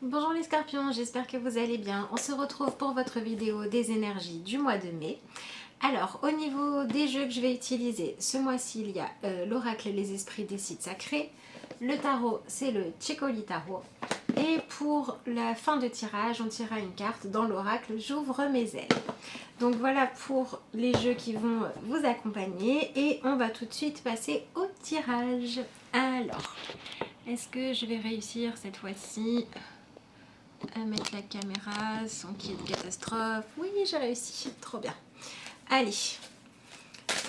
Bonjour les scorpions, j'espère que vous allez bien. On se retrouve pour votre vidéo des énergies du mois de mai. Alors, au niveau des jeux que je vais utiliser, ce mois-ci, il y a l'oracle Les Esprits des Sites Sacrés. Le tarot, c'est le Checoli Tarot. Et pour la fin de tirage, on tirera une carte dans l'oracle J'ouvre mes ailes. Donc voilà pour les jeux qui vont vous accompagner. Et on va tout de suite passer au tirage. Alors, est-ce que je vais réussir cette fois-ci à mettre la caméra sans qu'il y ait de catastrophe? Oui, j'ai réussi, trop bien. Allez,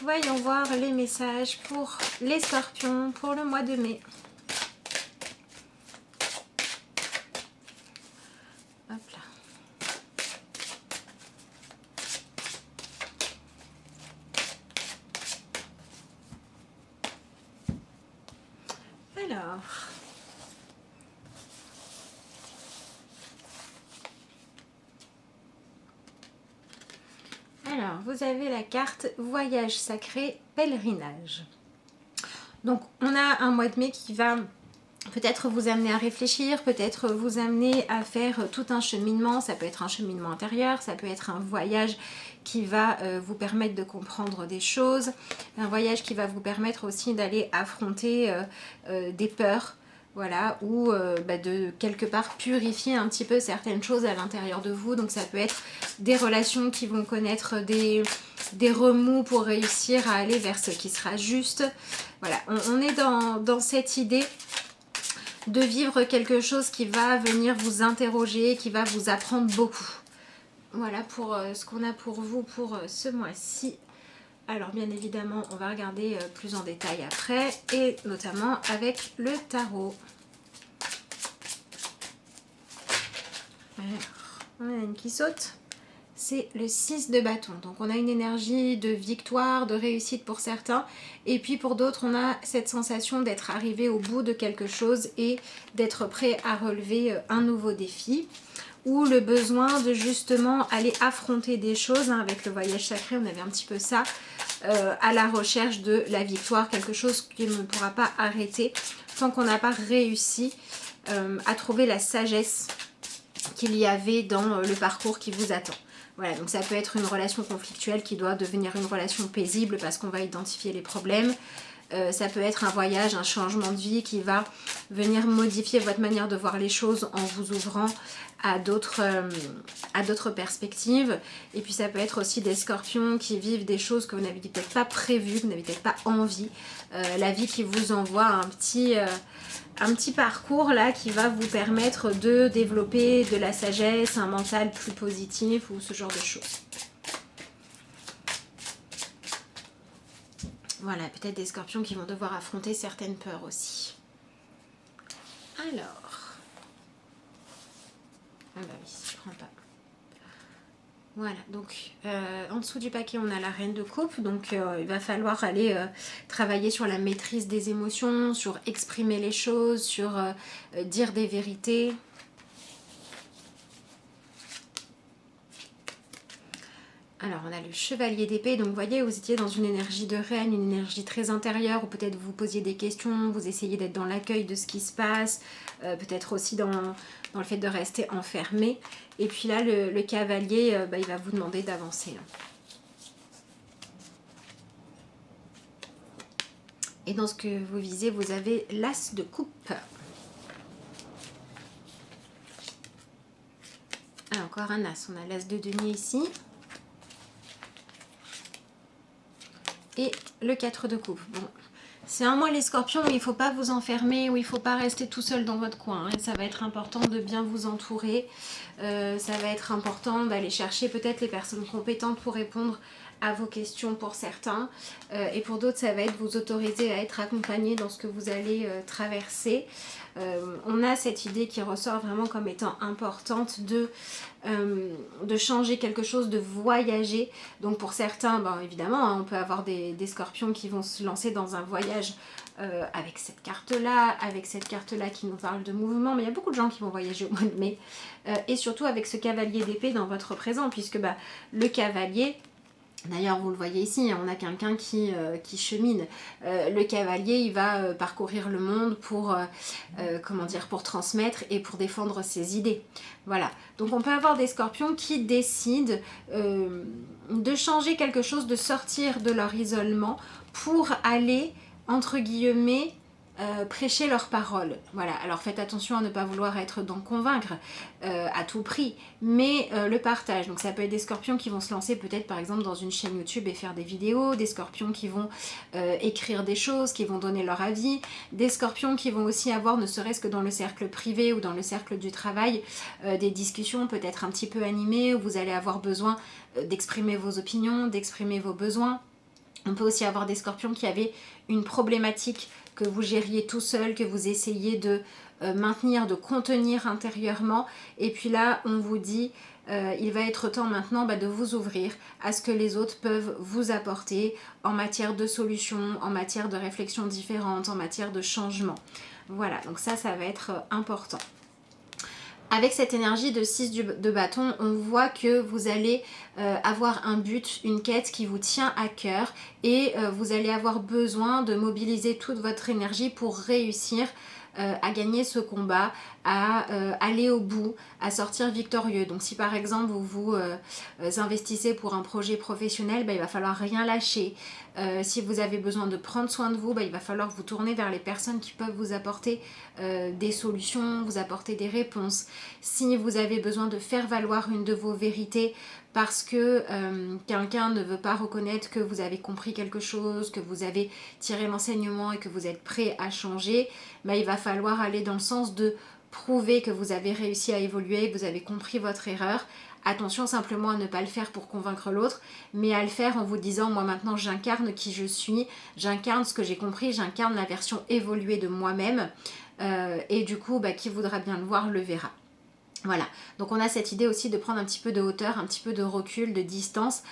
voyons voir les messages pour les scorpions pour le mois de mai. Hop là. Alors, vous avez la carte Voyage sacré, pèlerinage. Donc, on a un mois de mai qui va peut-être vous amener à réfléchir, peut-être vous amener à faire tout un cheminement. Ça peut être un cheminement intérieur, ça peut être un voyage qui va vous permettre de comprendre des choses, un voyage qui va vous permettre aussi d'aller affronter des peurs, voilà, ou de quelque part purifier un petit peu certaines choses à l'intérieur de vous. Donc ça peut être des relations qui vont connaître des remous pour réussir à aller vers ce qui sera juste. Voilà, on est dans cette idée de vivre quelque chose qui va venir vous interroger, qui va vous apprendre beaucoup. Voilà pour ce qu'on a pour vous pour ce mois-ci. Alors bien évidemment, on va regarder plus en détail après, et notamment avec le tarot. Alors, on a une qui saute. C'est le 6 de bâton. Donc on a une énergie de victoire, de réussite pour certains. Et puis pour d'autres, on a cette sensation d'être arrivé au bout de quelque chose et d'être prêt à relever un nouveau défi. Ou le besoin de justement aller affronter des choses. Avec le voyage sacré, on avait un petit peu ça. À la recherche de la victoire, quelque chose qui ne pourra pas arrêter tant qu'on n'a pas réussi à trouver la sagesse qu'il y avait dans le parcours qui vous attend. Voilà, donc ça peut être une relation conflictuelle qui doit devenir une relation paisible parce qu'on va identifier les problèmes. Ça peut être un voyage, un changement de vie qui va venir modifier votre manière de voir les choses en vous ouvrant à d'autres perspectives. Et puis ça peut être aussi des scorpions qui vivent des choses que vous n'avez peut-être pas prévues, que vous n'avez peut-être pas envie. La vie qui vous envoie un petit parcours là qui va vous permettre de développer de la sagesse, un mental plus positif ou ce genre de choses. Voilà, peut-être des scorpions qui vont devoir affronter certaines peurs aussi. Alors. Ah bah oui, je prends pas. Voilà, donc en dessous du paquet, on a la reine de coupe. Donc il va falloir aller travailler sur la maîtrise des émotions, sur exprimer les choses, sur dire des vérités. Alors, on a le chevalier d'épée. Donc, vous voyez, vous étiez dans une énergie de reine, une énergie très intérieure, ou peut-être vous posiez des questions, vous essayez d'être dans l'accueil de ce qui se passe, peut-être aussi dans le fait de rester enfermé. Et puis là, le cavalier, il va vous demander d'avancer. Et dans ce que vous visez, vous avez l'as de coupe. Ah, encore un as. On a l'as de denier ici. Et le 4 de coupe. Bon, c'est un mois les scorpions où il ne faut pas vous enfermer, où il ne faut pas rester tout seul dans votre coin. Et ça va être important de bien vous entourer. Ça va être important d'aller chercher peut-être les personnes compétentes pour répondre à vos questions pour certains. Et pour d'autres, ça va être vous autoriser à être accompagné dans ce que vous allez traverser. On a cette idée qui ressort vraiment comme étant importante de changer quelque chose, de voyager. Donc pour certains, ben évidemment, hein, on peut avoir des scorpions qui vont se lancer dans un voyage avec cette carte-là, qui nous parle de mouvement, mais il y a beaucoup de gens qui vont voyager au mois de mai. Et surtout avec ce cavalier d'épée dans votre présent, puisque le cavalier, D'ailleurs, vous le voyez ici, on a quelqu'un qui chemine. Le cavalier, il va parcourir le monde pour, comment dire, pour transmettre et pour défendre ses idées. Voilà. Donc, on peut avoir des scorpions qui décident de changer quelque chose, de sortir de leur isolement pour aller, entre guillemets, prêcher leurs paroles. Voilà. Alors, faites attention à ne pas vouloir être dans convaincre à tout prix, mais le partage. Donc ça peut être des scorpions qui vont se lancer peut-être par exemple dans une chaîne YouTube et faire des vidéos, des scorpions qui vont écrire des choses, qui vont donner leur avis, des scorpions qui vont aussi avoir, ne serait-ce que dans le cercle privé ou dans le cercle du travail, des discussions peut-être un petit peu animées où vous allez avoir besoin d'exprimer vos opinions, d'exprimer vos besoins. On peut aussi avoir des scorpions qui avaient une problématique que vous gériez tout seul, que vous essayez de maintenir, de contenir intérieurement. Et puis là, on vous dit, il va être temps maintenant de vous ouvrir à ce que les autres peuvent vous apporter en matière de solutions, en matière de réflexions différentes, en matière de changement. Voilà, donc ça va être important. Avec cette énergie de 6 de bâton, on voit que vous allez avoir un but, une quête qui vous tient à cœur et vous allez avoir besoin de mobiliser toute votre énergie pour réussir à gagner ce combat, à aller au bout, à sortir victorieux. Donc si par exemple vous vous investissez pour un projet professionnel, il va falloir rien lâcher. Si vous avez besoin de prendre soin de vous, il va falloir vous tourner vers les personnes qui peuvent vous apporter des solutions, vous apporter des réponses. Si vous avez besoin de faire valoir une de vos vérités parce que quelqu'un ne veut pas reconnaître que vous avez compris quelque chose, que vous avez tiré l'enseignement et que vous êtes prêt à changer, il va falloir aller dans le sens de prouver que vous avez réussi à évoluer, que vous avez compris votre erreur. Attention simplement à ne pas le faire pour convaincre l'autre, mais à le faire en vous disant, moi maintenant j'incarne qui je suis, j'incarne ce que j'ai compris, j'incarne la version évoluée de moi-même, et du coup, qui voudra bien le voir, le verra. Voilà, donc on a cette idée aussi de prendre un petit peu de hauteur, un petit peu de recul, de distance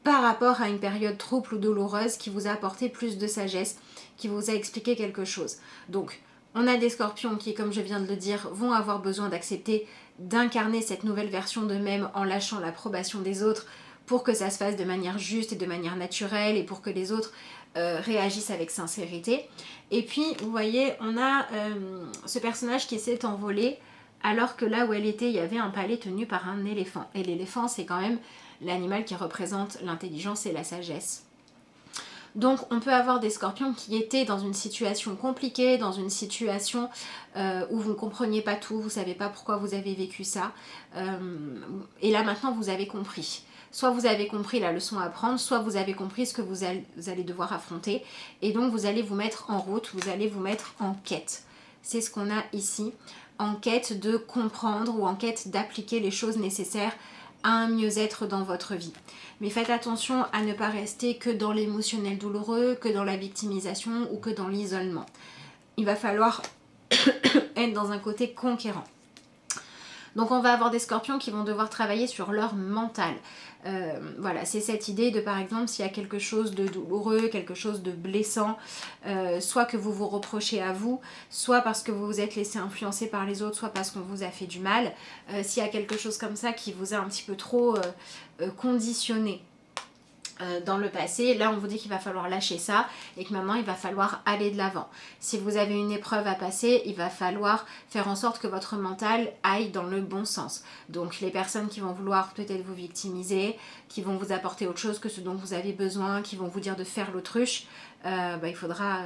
par rapport à une période trouble ou douloureuse qui vous a apporté plus de sagesse, qui vous a expliqué quelque chose. Donc, on a des scorpions qui, comme je viens de le dire, vont avoir besoin d'accepter, d'incarner cette nouvelle version d'eux-mêmes en lâchant l'approbation des autres pour que ça se fasse de manière juste et de manière naturelle et pour que les autres réagissent avec sincérité. Et puis, vous voyez, on a ce personnage qui s'est envolé alors que là où elle était, il y avait un palais tenu par un éléphant. Et l'éléphant, c'est quand même l'animal qui représente l'intelligence et la sagesse. Donc on peut avoir des scorpions qui étaient dans une situation compliquée, dans une situation où vous ne compreniez pas tout, vous ne savez pas pourquoi vous avez vécu ça. Et là maintenant vous avez compris. Soit vous avez compris la leçon à apprendre, soit vous avez compris ce que vous allez devoir affronter. Et donc vous allez vous mettre en route, vous allez vous mettre en quête. C'est ce qu'on a ici, en quête de comprendre ou en quête d'appliquer les choses nécessaires à un mieux-être dans votre vie. Mais faites attention à ne pas rester que dans l'émotionnel douloureux, que dans la victimisation ou que dans l'isolement. Il va falloir être dans un côté conquérant. Donc on va avoir des scorpions qui vont devoir travailler sur leur mental. Voilà, c'est cette idée de par exemple s'il y a quelque chose de douloureux, quelque chose de blessant, soit que vous vous reprochez à vous, soit parce que vous vous êtes laissé influencer par les autres, soit parce qu'on vous a fait du mal. S'il y a quelque chose comme ça qui vous a un petit peu trop conditionné dans le passé, là on vous dit qu'il va falloir lâcher ça et que maintenant il va falloir aller de l'avant. Si vous avez une épreuve à passer, il va falloir faire en sorte que votre mental aille dans le bon sens. Donc les personnes qui vont vouloir peut-être vous victimiser, qui vont vous apporter autre chose que ce dont vous avez besoin, qui vont vous dire de faire l'autruche, il faudra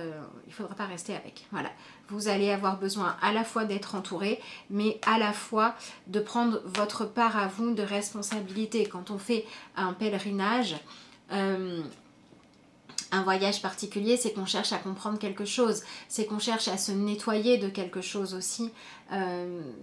pas rester avec. Voilà. Vous allez avoir besoin à la fois d'être entouré, mais à la fois de prendre votre part à vous de responsabilité. Quand on fait un pèlerinage, un voyage particulier, c'est qu'on cherche à comprendre quelque chose, c'est qu'on cherche à se nettoyer de quelque chose aussi,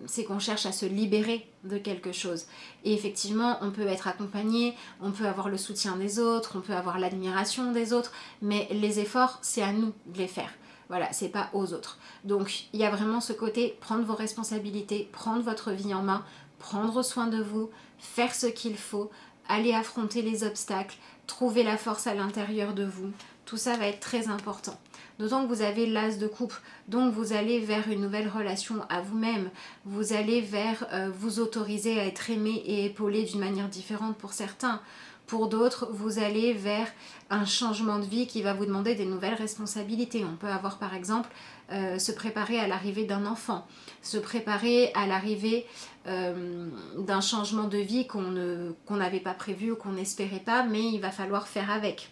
c'est qu'on cherche à se libérer de quelque chose. Et effectivement, on peut être accompagné, on peut avoir le soutien des autres, on peut avoir l'admiration des autres, mais les efforts, c'est à nous de les faire. Voilà, c'est pas aux autres. Donc, il y a vraiment ce côté, prendre vos responsabilités, prendre votre vie en main, prendre soin de vous, faire ce qu'il faut, aller affronter les obstacles, trouver la force à l'intérieur de vous. Tout ça va être très important. D'autant que vous avez l'as de coupe, donc vous allez vers une nouvelle relation à vous-même. Vous allez vers vous autoriser à être aimé et épaulé d'une manière différente pour certains. Pour d'autres, vous allez vers un changement de vie qui va vous demander des nouvelles responsabilités. On peut avoir par exemple se préparer à l'arrivée d'un enfant, se préparer à l'arrivée d'un changement de vie qu'on n'avait pas prévu ou qu'on n'espérait pas, mais il va falloir faire avec.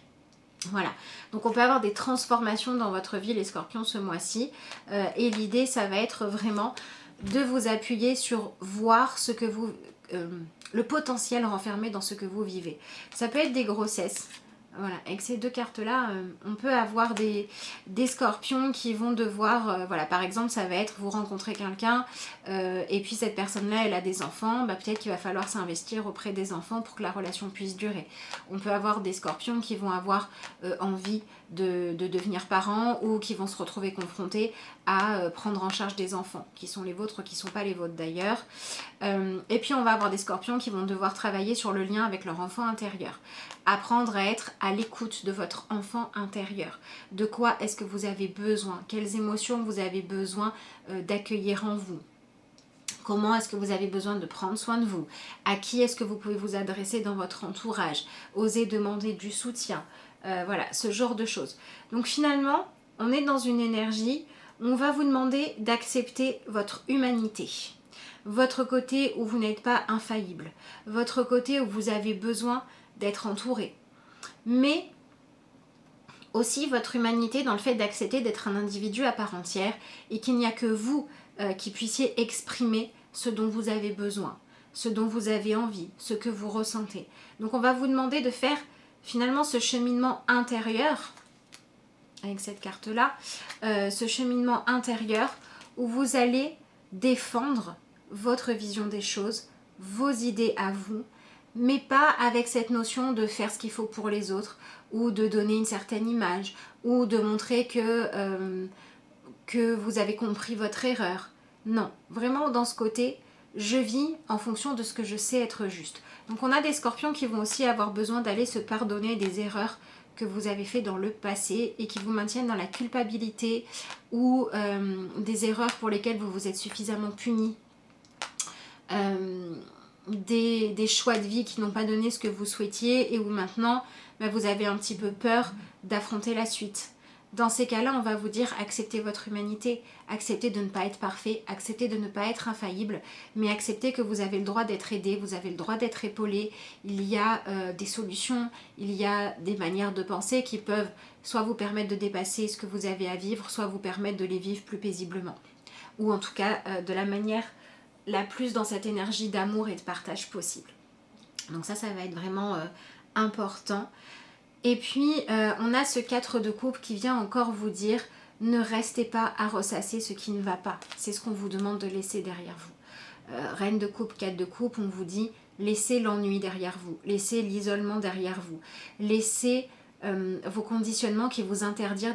Voilà, donc on peut avoir des transformations dans votre vie les scorpions ce mois-ci et l'idée ça va être vraiment de vous appuyer sur voir ce que vous le potentiel renfermé dans ce que vous vivez. Ça peut être des grossesses. Voilà, avec ces deux cartes-là, on peut avoir des scorpions qui vont devoir, voilà, par exemple, ça va être vous rencontrez quelqu'un et puis cette personne-là, elle a des enfants, peut-être qu'il va falloir s'investir auprès des enfants pour que la relation puisse durer. On peut avoir des scorpions qui vont avoir envie de devenir parents ou qui vont se retrouver confrontés à prendre en charge des enfants, qui sont les vôtres, qui ne sont pas les vôtres d'ailleurs. Et puis on va avoir des scorpions qui vont devoir travailler sur le lien avec leur enfant intérieur. Apprendre à être à l'écoute de votre enfant intérieur. De quoi est-ce que vous avez besoin? Quelles émotions vous avez besoin d'accueillir en vous? Comment est-ce que vous avez besoin de prendre soin de vous? À qui est-ce que vous pouvez vous adresser dans votre entourage? Osez demander du soutien. Voilà, ce genre de choses. Donc finalement, on est dans une énergie où on va vous demander d'accepter votre humanité. Votre côté où vous n'êtes pas infaillible. Votre côté où vous avez besoin d'être entouré. Mais aussi votre humanité dans le fait d'accepter d'être un individu à part entière et qu'il n'y a que vous qui puissiez exprimer ce dont vous avez besoin, ce dont vous avez envie, ce que vous ressentez. Donc on va vous demander de faire finalement ce cheminement intérieur, avec cette carte-là, ce cheminement intérieur où vous allez défendre votre vision des choses, vos idées à vous, mais pas avec cette notion de faire ce qu'il faut pour les autres ou de donner une certaine image ou de montrer que vous avez compris votre erreur. Non, vraiment dans ce côté, je vis en fonction de ce que je sais être juste. Donc on a des scorpions qui vont aussi avoir besoin d'aller se pardonner des erreurs que vous avez fait dans le passé et qui vous maintiennent dans la culpabilité ou des erreurs pour lesquelles vous vous êtes suffisamment puni. Des choix de vie qui n'ont pas donné ce que vous souhaitiez et où maintenant vous avez un petit peu peur d'affronter la suite. Dans ces cas-là, on va vous dire acceptez votre humanité, acceptez de ne pas être parfait, acceptez de ne pas être infaillible, mais acceptez que vous avez le droit d'être aidé, vous avez le droit d'être épaulé. Il y a des solutions, il y a des manières de penser qui peuvent soit vous permettre de dépasser ce que vous avez à vivre, soit vous permettre de les vivre plus paisiblement. Ou en tout cas de la manière la plus dans cette énergie d'amour et de partage possible. Donc ça va être vraiment important. Et puis on a ce 4 de coupe qui vient encore vous dire ne restez pas à ressasser ce qui ne va pas. C'est ce qu'on vous demande de laisser derrière vous. Reine de coupe, 4 de coupe, on vous dit laissez l'ennui derrière vous, laissez l'isolement derrière vous, laissez vos conditionnements qui vous interdisaient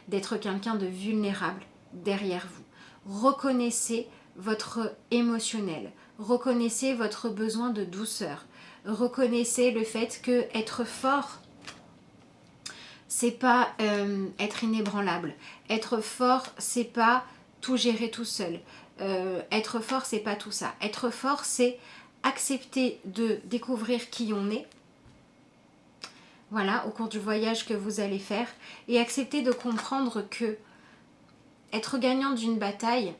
d'être quelqu'un de vulnérable derrière vous. Reconnaissez votre émotionnel, reconnaissez votre besoin de douceur, reconnaissez le fait que être fort, c'est pas être inébranlable. Être fort, c'est pas tout gérer tout seul. Être fort, c'est pas tout ça. Être fort, c'est accepter de découvrir qui on est, voilà, au cours du voyage que vous allez faire, et accepter de comprendre que être gagnant d'une bataille,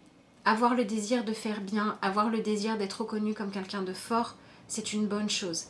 avoir le désir de faire bien, avoir le désir d'être reconnu comme quelqu'un de fort, c'est une bonne chose.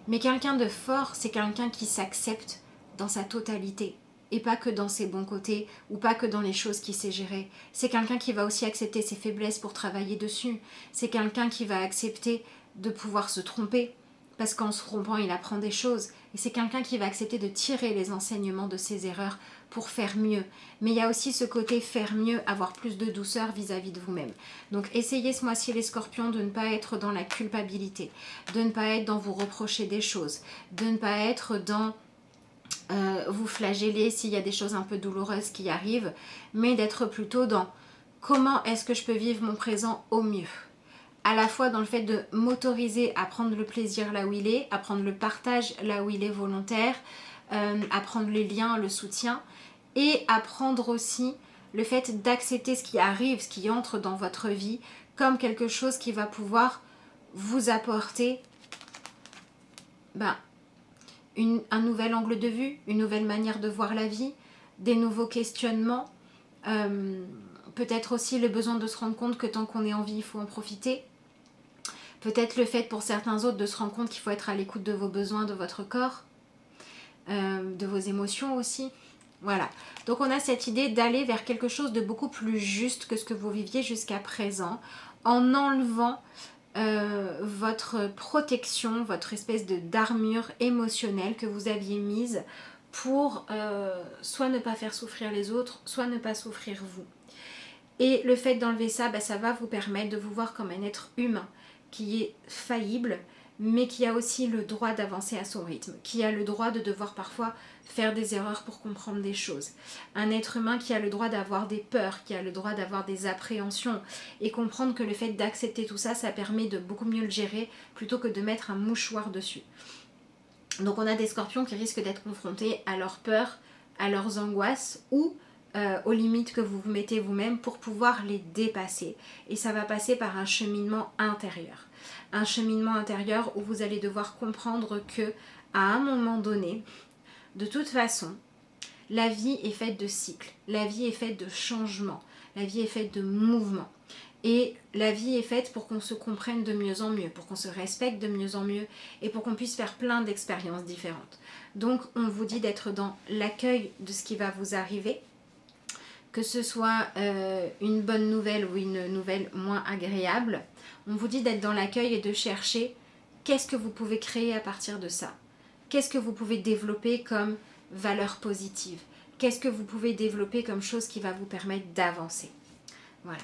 Mais quelqu'un de fort, c'est quelqu'un qui s'accepte dans sa totalité. Et pas que dans ses bons côtés, ou pas que dans les choses qu'il sait gérer. C'est quelqu'un qui va aussi accepter ses faiblesses pour travailler dessus. C'est quelqu'un qui va accepter de pouvoir se tromper, parce qu'en se trompant, il apprend des choses. Et c'est quelqu'un qui va accepter de tirer les enseignements de ses erreurs pour faire mieux. Mais il y a aussi ce côté faire mieux, avoir plus de douceur vis-à-vis de vous-même. Donc essayez ce mois-ci les scorpions de ne pas être dans la culpabilité, de ne pas être dans vous reprocher des choses, de ne pas être dans vous flageller s'il y a des choses un peu douloureuses qui arrivent, mais d'être plutôt dans comment est-ce que je peux vivre mon présent au mieux. À la fois dans le fait de m'autoriser à prendre le plaisir là où il est, à prendre le partage là où il est volontaire, à prendre les liens, le soutien, et à prendre aussi le fait d'accepter ce qui arrive, ce qui entre dans votre vie, comme quelque chose qui va pouvoir vous apporter un nouvel angle de vue, une nouvelle manière de voir la vie, des nouveaux questionnements, peut-être aussi le besoin de se rendre compte que tant qu'on est en vie, il faut en profiter. Peut-être le fait pour certains autres de se rendre compte qu'il faut être à l'écoute de vos besoins, de votre corps, de vos émotions aussi. Voilà. Donc on a cette idée d'aller vers quelque chose de beaucoup plus juste que ce que vous viviez jusqu'à présent, en enlevant votre protection, votre espèce d'armure émotionnelle que vous aviez mise pour soit ne pas faire souffrir les autres, soit ne pas souffrir vous. Et le fait d'enlever ça, ça va vous permettre de vous voir comme un être humain qui est faillible, mais qui a aussi le droit d'avancer à son rythme, qui a le droit de devoir parfois faire des erreurs pour comprendre des choses. Un être humain qui a le droit d'avoir des peurs, qui a le droit d'avoir des appréhensions, et comprendre que le fait d'accepter tout ça, ça permet de beaucoup mieux le gérer plutôt que de mettre un mouchoir dessus. Donc on a des scorpions qui risquent d'être confrontés à leurs peurs, à leurs angoisses ou aux limites que vous vous mettez vous-même pour pouvoir les dépasser. Et ça va passer par un cheminement intérieur. Un cheminement intérieur où vous allez devoir comprendre que à un moment donné, de toute façon, la vie est faite de cycles, la vie est faite de changements, la vie est faite de mouvements. Et la vie est faite pour qu'on se comprenne de mieux en mieux, pour qu'on se respecte de mieux en mieux et pour qu'on puisse faire plein d'expériences différentes. Donc on vous dit d'être dans l'accueil de ce qui va vous arriver, que ce soit une bonne nouvelle ou une nouvelle moins agréable. On vous dit d'être dans l'accueil et de chercher qu'est-ce que vous pouvez créer à partir de ça. Qu'est-ce que vous pouvez développer comme valeur positive? Qu'est-ce que vous pouvez développer comme chose qui va vous permettre d'avancer? Voilà.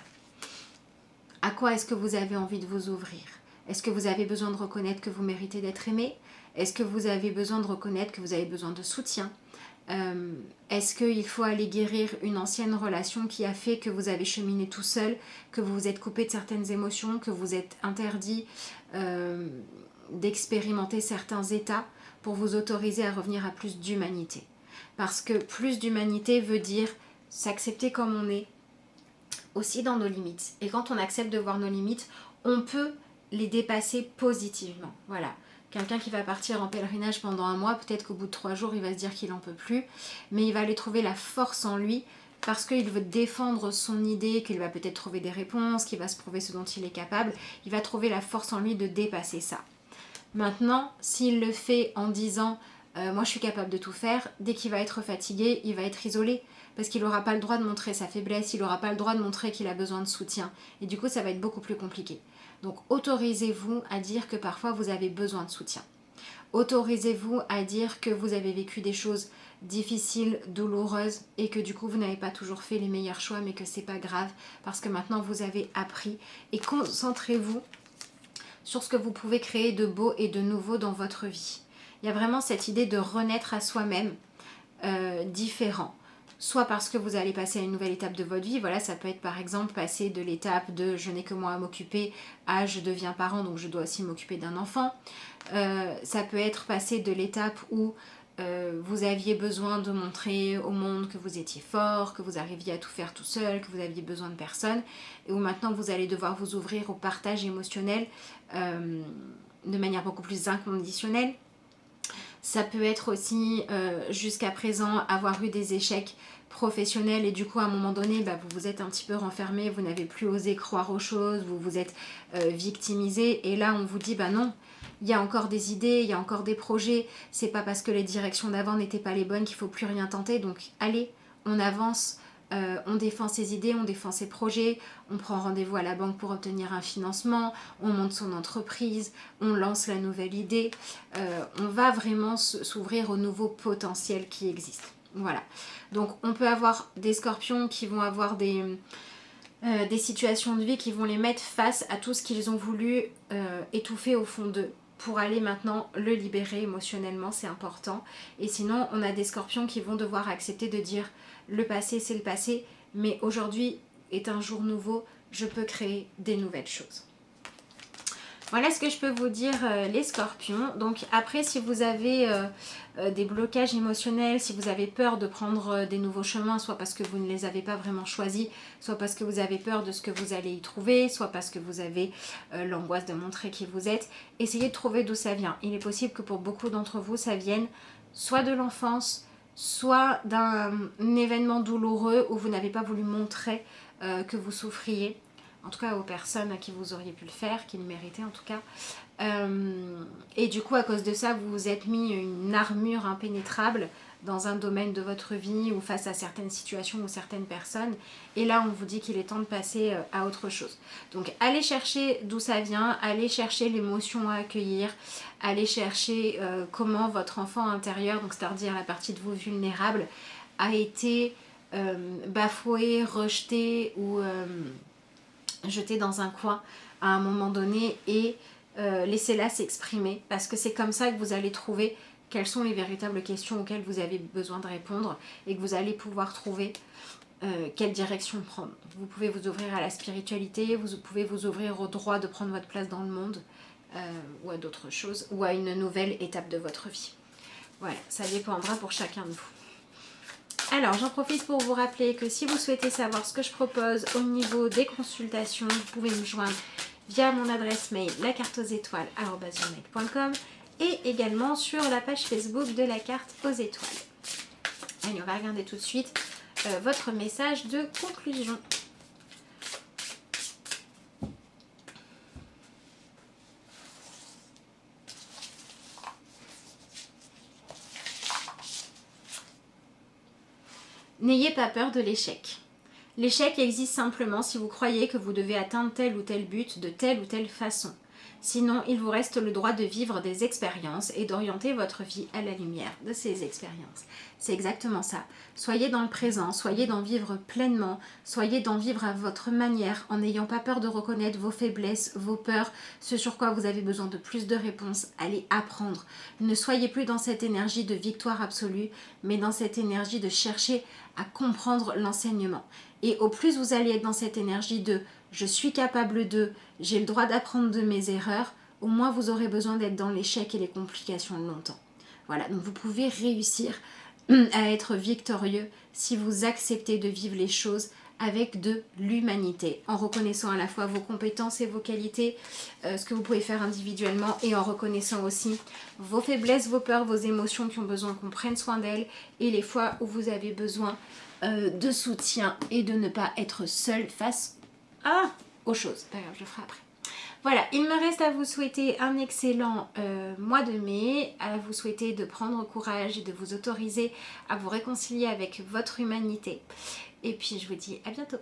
À quoi est-ce que vous avez envie de vous ouvrir? Est-ce que vous avez besoin de reconnaître que vous méritez d'être aimé? Est-ce que vous avez besoin de reconnaître que vous avez besoin de soutien? Est-ce qu'il faut aller guérir une ancienne relation qui a fait que vous avez cheminé tout seul, que vous vous êtes coupé de certaines émotions, que vous êtes interdit d'expérimenter certains états pour vous autoriser à revenir à plus d'humanité? Parce que plus d'humanité veut dire s'accepter comme on est, aussi dans nos limites. Et quand on accepte de voir nos limites, on peut les dépasser positivement. Voilà. Quelqu'un qui va partir en pèlerinage pendant un mois, peut-être qu'au bout de 3 jours, il va se dire qu'il n'en peut plus, mais il va aller trouver la force en lui parce qu'il veut défendre son idée, qu'il va peut-être trouver des réponses, qu'il va se prouver ce dont il est capable. Il va trouver la force en lui de dépasser ça. Maintenant, s'il le fait en disant moi je suis capable de tout faire, dès qu'il va être fatigué, il va être isolé parce qu'il n'aura pas le droit de montrer sa faiblesse, il n'aura pas le droit de montrer qu'il a besoin de soutien. Et du coup, ça va être beaucoup plus compliqué. Donc autorisez-vous à dire que parfois vous avez besoin de soutien. Autorisez-vous à dire que vous avez vécu des choses difficiles, douloureuses et que du coup vous n'avez pas toujours fait les meilleurs choix, mais que c'est pas grave parce que maintenant vous avez appris. Et concentrez-vous sur ce que vous pouvez créer de beau et de nouveau dans votre vie. Il y a vraiment cette idée de renaître à soi-même différent. Soit parce que vous allez passer à une nouvelle étape de votre vie, voilà, ça peut être par exemple passer de l'étape de je n'ai que moi à m'occuper à je deviens parent donc je dois aussi m'occuper d'un enfant. Ça peut être passer de l'étape où vous aviez besoin de montrer au monde que vous étiez fort, que vous arriviez à tout faire tout seul, que vous aviez besoin de personne, et où maintenant vous allez devoir vous ouvrir au partage émotionnel de manière beaucoup plus inconditionnelle. Ça peut être aussi jusqu'à présent avoir eu des échecs professionnels et du coup à un moment donné vous vous êtes un petit peu renfermé, vous n'avez plus osé croire aux choses, vous vous êtes victimisé et là on vous dit non, il y a encore des idées, il y a encore des projets, c'est pas parce que les directions d'avant n'étaient pas les bonnes qu'il faut plus rien tenter, donc allez, on avance. On défend ses idées, on défend ses projets, on prend rendez-vous à la banque pour obtenir un financement, on monte son entreprise, on lance la nouvelle idée, on va vraiment s'ouvrir au nouveau potentiel qui existe. Voilà. Donc on peut avoir des scorpions qui vont avoir des situations de vie qui vont les mettre face à tout ce qu'ils ont voulu étouffer au fond d'eux. Pour aller maintenant le libérer émotionnellement, c'est important. Et sinon, on a des scorpions qui vont devoir accepter de dire le passé, c'est le passé, mais aujourd'hui est un jour nouveau, je peux créer des nouvelles choses. Voilà ce que je peux vous dire les scorpions. Donc après, si vous avez des blocages émotionnels, si vous avez peur de prendre des nouveaux chemins, soit parce que vous ne les avez pas vraiment choisis, soit parce que vous avez peur de ce que vous allez y trouver, soit parce que vous avez l'angoisse de montrer qui vous êtes, essayez de trouver d'où ça vient. Il est possible que pour beaucoup d'entre vous, ça vienne soit de l'enfance, soit d'un événement douloureux où vous n'avez pas voulu montrer que vous souffriez. En tout cas aux personnes à qui vous auriez pu le faire, qui le méritaient en tout cas. Et du coup, à cause de ça, vous vous êtes mis une armure impénétrable dans un domaine de votre vie ou face à certaines situations ou certaines personnes. Et là, on vous dit qu'il est temps de passer à autre chose. Donc, allez chercher d'où ça vient, allez chercher l'émotion à accueillir, allez chercher comment votre enfant intérieur, donc c'est-à-dire la partie de vous vulnérable, a été bafoué, rejeté ou jeté dans un coin à un moment donné et laissez-la s'exprimer parce que c'est comme ça que vous allez trouver quelles sont les véritables questions auxquelles vous avez besoin de répondre et que vous allez pouvoir trouver quelle direction prendre. Vous pouvez vous ouvrir à la spiritualité, vous pouvez vous ouvrir au droit de prendre votre place dans le monde ou à d'autres choses ou à une nouvelle étape de votre vie. Voilà, ça dépendra pour chacun de vous. Alors, j'en profite pour vous rappeler que si vous souhaitez savoir ce que je propose au niveau des consultations, vous pouvez me joindre via mon adresse mail lacarteauxétoiles@gmail.com et également sur la page Facebook de la carte aux étoiles. Allez, on va regarder tout de suite votre message de conclusion. N'ayez pas peur de l'échec. L'échec existe simplement si vous croyez que vous devez atteindre tel ou tel but de telle ou telle façon. Sinon, il vous reste le droit de vivre des expériences et d'orienter votre vie à la lumière de ces expériences. C'est exactement ça. Soyez dans le présent, soyez d'en vivre pleinement, soyez d'en vivre à votre manière, en n'ayant pas peur de reconnaître vos faiblesses, vos peurs, ce sur quoi vous avez besoin de plus de réponses. Allez apprendre. Ne soyez plus dans cette énergie de victoire absolue, mais dans cette énergie de chercher à comprendre l'enseignement. Et au plus vous allez être dans cette énergie de je suis capable de, j'ai le droit d'apprendre de mes erreurs, au moins vous aurez besoin d'être dans l'échec et les complications longtemps. Voilà, donc vous pouvez réussir à être victorieux si vous acceptez de vivre les choses avec de l'humanité, en reconnaissant à la fois vos compétences et vos qualités, ce que vous pouvez faire individuellement et en reconnaissant aussi vos faiblesses, vos peurs, vos émotions qui ont besoin qu'on prenne soin d'elles et les fois où vous avez besoin de soutien et de ne pas être seul face aux choses. Pas grave, je ferai après. Voilà, il me reste à vous souhaiter un excellent mois de mai, à vous souhaiter de prendre courage et de vous autoriser à vous réconcilier avec votre humanité. Et puis je vous dis à bientôt.